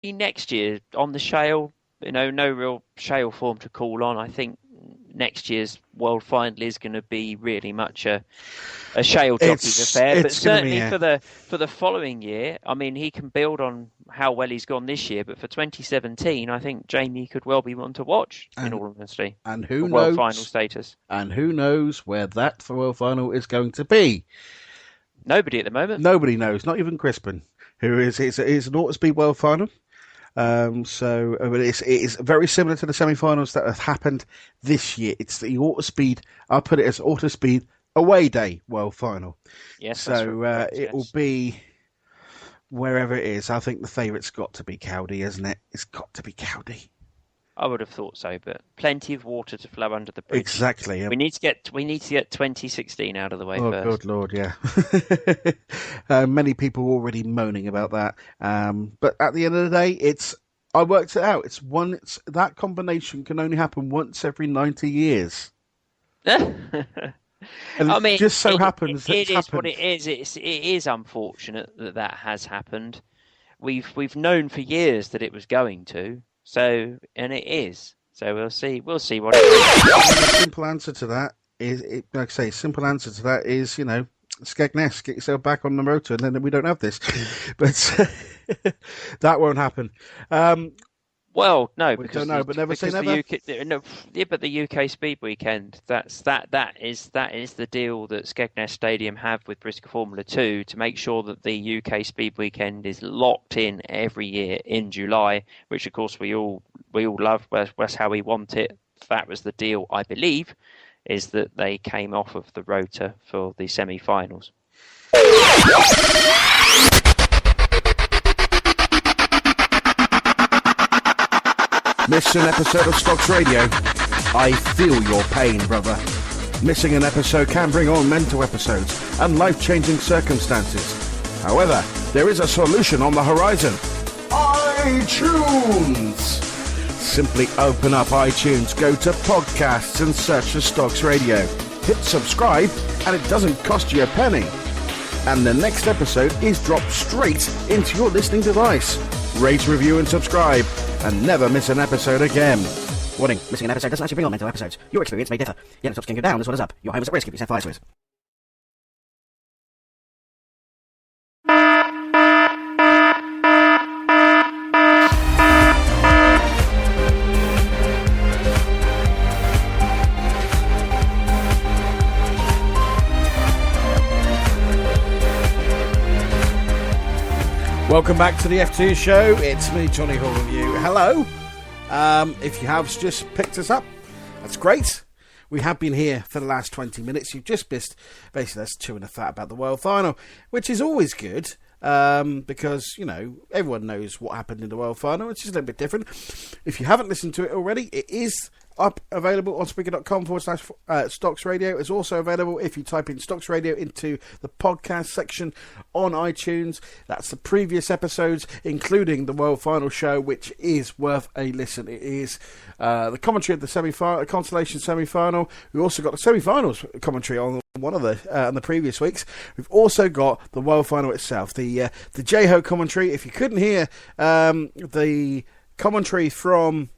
next year on the shale. No real shale form to call on. I think next year's world final is going to be really much a shale jockey's affair. But certainly for the following year, I mean, he can build on how well he's gone this year. But for 2017, I think Jamie could well be one to watch. In all honesty, and who knows world final status, and who knows where that world final is going to be. Nobody at the moment. Nobody knows, not even Crispin, who is an auto speed world final. So it is very similar to the semi-finals that have happened this year. It's the auto speed. I'll put it as auto speed away day world final. Yes. So it will be wherever it is. I think the favourite's got to be Cowdy, isn't it? It's got to be Cowdy. I would have thought so, but plenty of water to flow under the bridge. Exactly. Yeah. We need to get 2016 out of the way first. Oh, good Lord, yeah. Many people are already moaning about that. But at the end of the day, I worked it out. That combination can only happen once every 90 years. And I mean, just so happens it is what it is. It is unfortunate that has happened. We've known for years that it was going to. So, and it is. So we'll see. We'll see what it is. The simple answer to that is, Skegness, get yourself back on the motor, and then we don't have this. But that won't happen. Well, no, we don't know, but never say never. But the UK Speed Weekend, that is the deal that Skegness Stadium have with Bristol Formula 2 to make sure that the UK Speed Weekend is locked in every year in July, which of course we all love. That's how we want it. That was the deal, I believe, is that they came off of the rota for the semi-finals. Missed an episode of Stocks Radio? I feel your pain, brother. Missing an episode can bring on mental episodes and life-changing circumstances. However, there is a solution on the horizon. iTunes! Simply open up iTunes, go to podcasts and search for Stocks Radio. Hit subscribe and it doesn't cost you a penny. And the next episode is dropped straight into your listening device. Rate, review and subscribe. And never miss an episode again. Warning, missing an episode doesn't actually bring on mental episodes. Your experience may differ. Yet stops can go down as well as up. Your home is at risk if you set fire to it. Welcome back to the F2 show. It's me, Jonny Hoar with you. Hello. If you have just picked us up, that's great. We have been here for the last 20 minutes. You've just missed, basically, that's chewing the fat about the world final, which is always good because, everyone knows what happened in the world final, which is a little bit different. If you haven't listened to it already, it is up, available on Spreaker.com/Stocks Radio. It's also available if you type in Stocks Radio into the podcast section on iTunes. That's the previous episodes, including the World Final show, which is worth a listen. It is the commentary of the semi-final, consolation semi-final. We also got the semi-finals commentary on one of the previous weeks. We've also got the World Final itself, the J-Ho commentary. If you couldn't hear the commentary from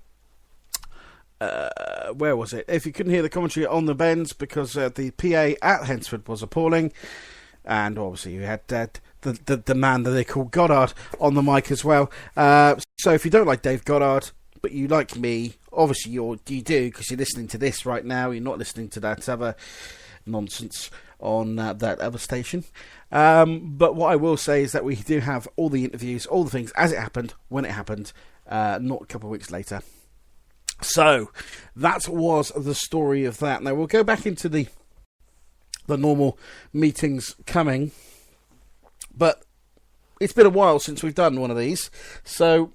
where was it? If you couldn't hear the commentary on the bends because the PA at Hensford was appalling, and obviously you had the man that they call Goddard on the mic as well. So if you don't like Dave Goddard, but you like me, obviously you do because you're listening to this right now. You're not listening to that other nonsense on that other station. But what I will say is that we do have all the interviews, all the things as it happened, when it happened, not a couple of weeks later. So that was the story of that. Now we'll go back into the normal meetings coming, but it's been a while since we've done one of these, so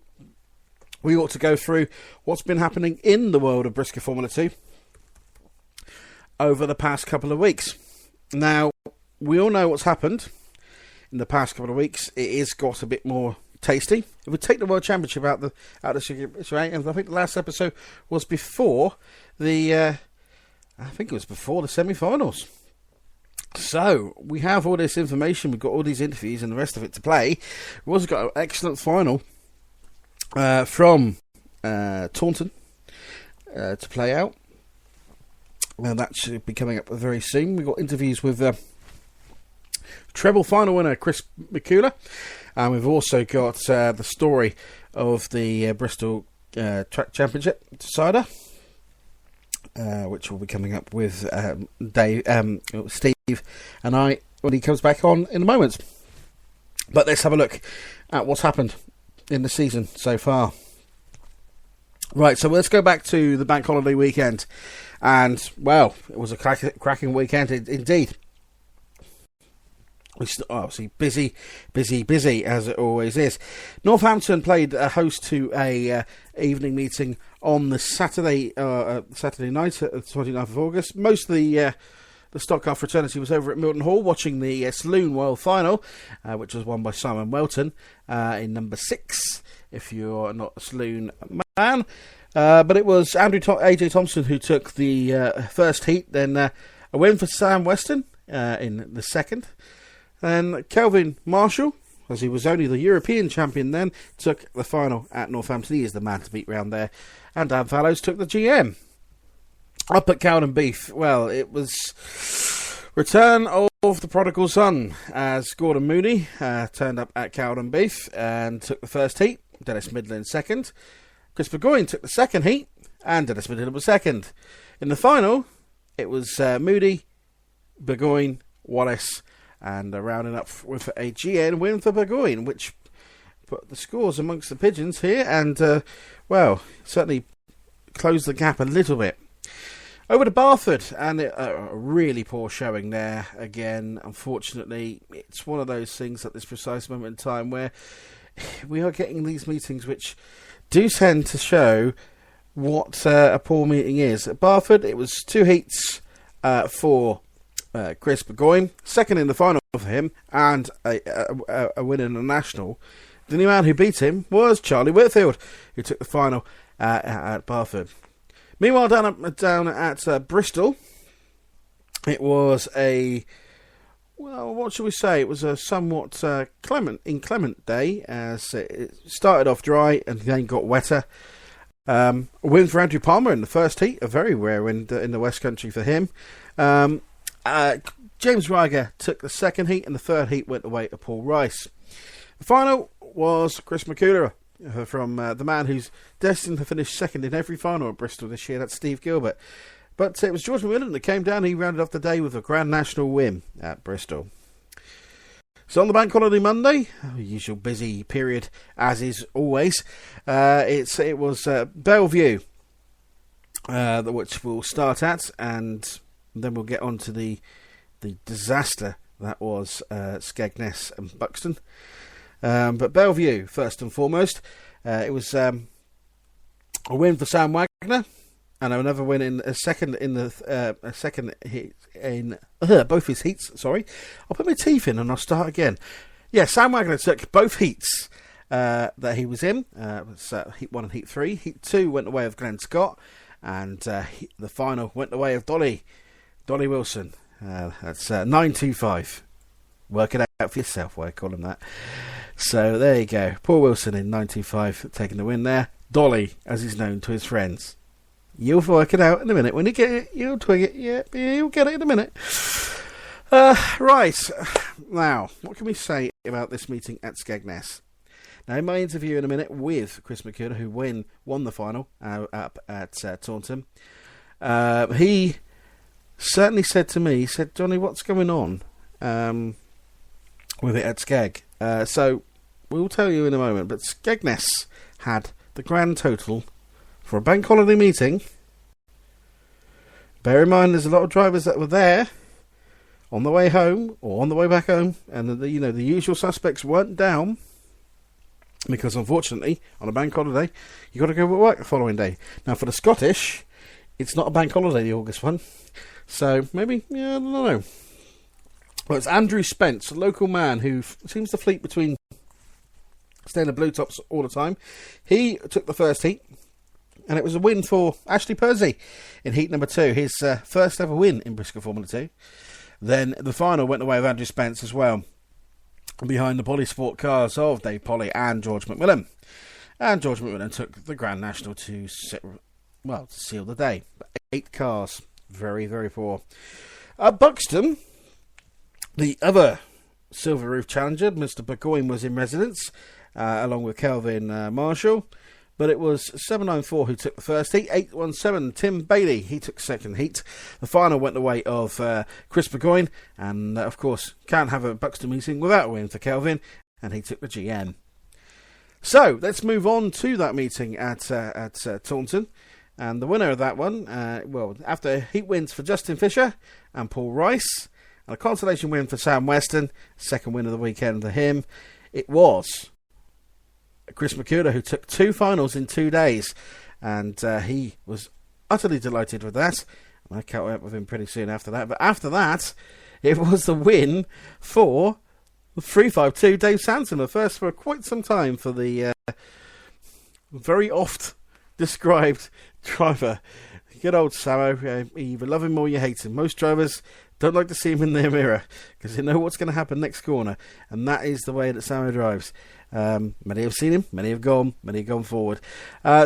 we ought to go through what's been happening in the world of Bristol Formula 2 over the past couple of weeks. Now, we all know what's happened in the past couple of weeks. It has got a bit more tasty. If we take the World Championship out of the and I think the last episode was before the semi-finals. So we have all this information, we've got all these interviews and the rest of it to play. We've also got an excellent final from Taunton to play out. That should be coming up very soon. We've got interviews with treble final winner Chris McCullough, and we've also got the story of the Bristol Track Championship decider, which will be coming up with Steve and I when he comes back on in a moment. But let's have a look at what's happened in the season so far. Right, so let's go back to the bank holiday weekend. And, well, it was a cracking weekend indeed. It's obviously busy, as it always is. Northampton played host to a evening meeting on the Saturday night, the 29th of August. Most of the Stockcar fraternity was over at Milton Hall watching the Saloon World Final, which was won by Simon Welton in number 6, if you're not a Saloon man. But it was AJ Thompson who took the first heat, then a win for Sam Weston in the second. Then Kelvin Marshall, as he was only the European champion then, took the final at Northampton. He is the man to beat round there. And Dan Fallows took the GM. Up at Cowden Beef, well, it was return of the prodigal son, as Gordon Mooney turned up at Cowden Beef and took the first heat. Dennis Midland second. Chris Burgoyne took the second heat, and Dennis Midland was second. In the final, it was Moody, Burgoyne, Wallace, and rounding up with a GN win for Burgoyne, which put the scores amongst the pigeons here, and, well, certainly closed the gap a little bit. Over to Barford, and a really poor showing there again. Unfortunately, it's one of those things at this precise moment in time where we are getting these meetings which do tend to show what a poor meeting is. At Barford, it was 2 heats for Chris Burgoyne, second in the final for him, and a win in the national. The only man who beat him was Charlie Whitfield, who took the final at Barford. Meanwhile, down at Bristol, it was what shall we say? It was a somewhat inclement day, as it started off dry and then got wetter. A win for Andrew Palmer in the first heat, a very rare win in the West Country for him. James Ryger took the second heat, and the third heat went away to Paul Rice. The final was Chris McCullough, from the man who's destined to finish second in every final at Bristol this year. That's Steve Gilbert. But it was George McMillan that came down. He rounded off the day with a Grand National win at Bristol. So on the Bank Holiday Monday, usual busy period as is always, it was Bellevue, which we'll start at, and then we'll get on to the disaster that was Skegness and Buxton. But Bellevue, first and foremost, it was a win for Sam Wagner, and another win in a second heat in both his heats. Sorry, I'll put my teeth in and I'll start again. Yeah, Sam Wagner took both heats that he was in. Heat 1 and Heat 3. Heat 2 went the way of Glenn Scott, and the final went the way of Dolly Wilson. That's 925. Work it out for yourself, what I call him that. So there you go. Paul Wilson in 925 taking the win there. Dolly, as he's known to his friends. You'll work it out in a minute. When you get it, you'll twig it. Yeah, you'll get it in a minute. Right. Now, what can we say about this meeting at Skegness? Now, in my interview in a minute with Chris McCullough, who won the final up at Taunton, he certainly said to me, he said, Johnny, what's going on with it at Skeg? So, we'll tell you in a moment, but Skegness had the grand total for a bank holiday meeting. Bear in mind, there's a lot of drivers that were there on the way home or on the way back home, and the usual suspects weren't down because, unfortunately, on a bank holiday, you got to go to work the following day. Now, for the Scottish, it's not a bank holiday, the August one, so maybe, I don't know. Well, it's Andrew Spence, a local man who seems to fleet between staying at Blue Tops all the time. He took the first heat, and it was a win for Ashley Persey in heat number 2, his first ever win in Bristol Formula 2. Then the final went the way of Andrew Spence as well, behind the Polysport cars of Dave Polly and George McMillan. And George McMillan took the Grand National to seal the day. 8 cars. Very, very poor. Buxton, the other Silver Roof challenger, Mr. Burgoyne, was in residence, along with Kelvin Marshall. But it was 794 who took the first heat. 817, Tim Bailey, he took second heat. The final went the way of Chris Burgoyne. And, of course, can't have a Buxton meeting without a win for Kelvin. And he took the GM. So, let's move on to that meeting at Taunton. And the winner of that one, after heat wins for Justin Fisher and Paul Rice, and a consolation win for Sam Weston, second win of the weekend for him, it was Chris McCullough, who took 2 finals in 2 days, and he was utterly delighted with that. And I caught up with him pretty soon after that. But after that, it was the win for 352 Dave Sanson, the first for quite some time for the very oft described driver. Good old Samo. You either love him or you hate him. Most drivers don't like to see him in their mirror because they know what's going to happen next corner, and that is the way that Samo drives. Many have seen him, many have gone forward.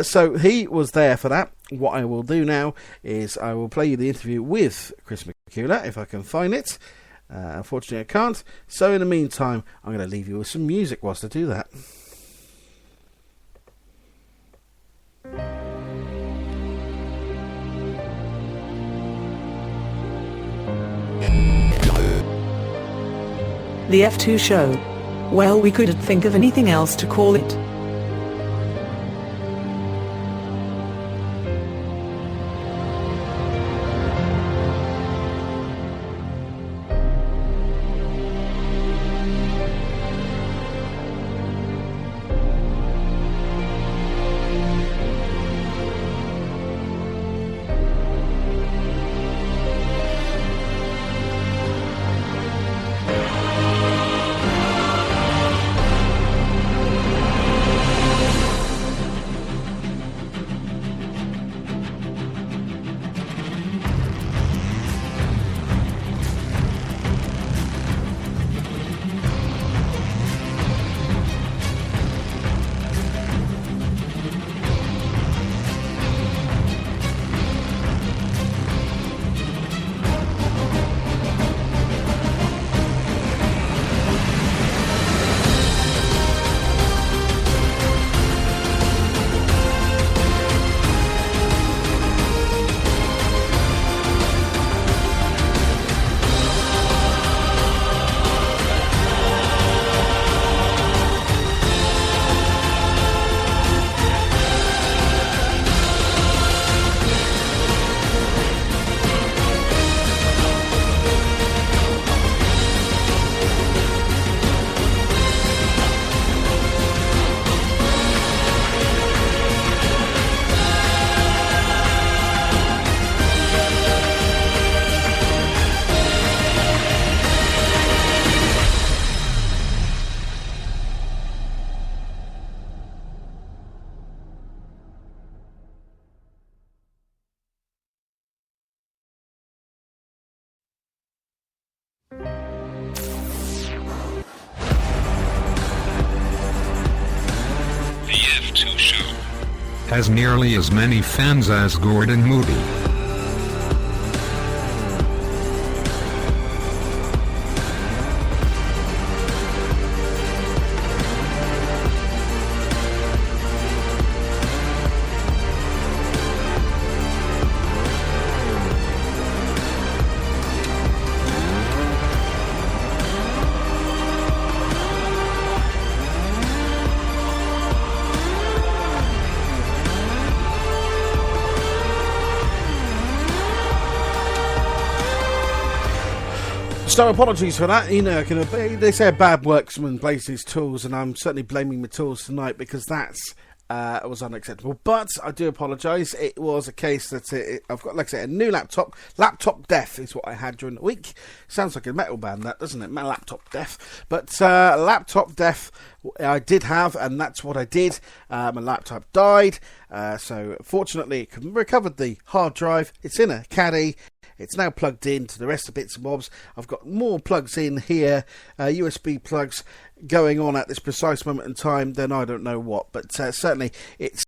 So he was there for that. What I will do now is I will play you the interview with Chris McCullough if I can find it. Unfortunately I can't. So in the meantime, I'm going to leave you with some music whilst I do that. The F2 show. Well, we couldn't think of anything else to call it. Has nearly as many fans as Gordon Moody. So apologies for that. You know, they say a bad workman blames his tools, and I'm certainly blaming my tools tonight because that's was unacceptable. But I do apologise. It was a case that I've got, like I say, a new laptop. Laptop Death is what I had during the week. Sounds like a metal band, that, doesn't it? Laptop Death. But Laptop Death I did have, and that's what I did. My laptop died, so fortunately recovered the hard drive. It's in a caddy. It's now plugged in to the rest of bits and bobs. I've got more plugs in here, USB plugs going on at this precise moment in time, then I don't know what. But certainly it's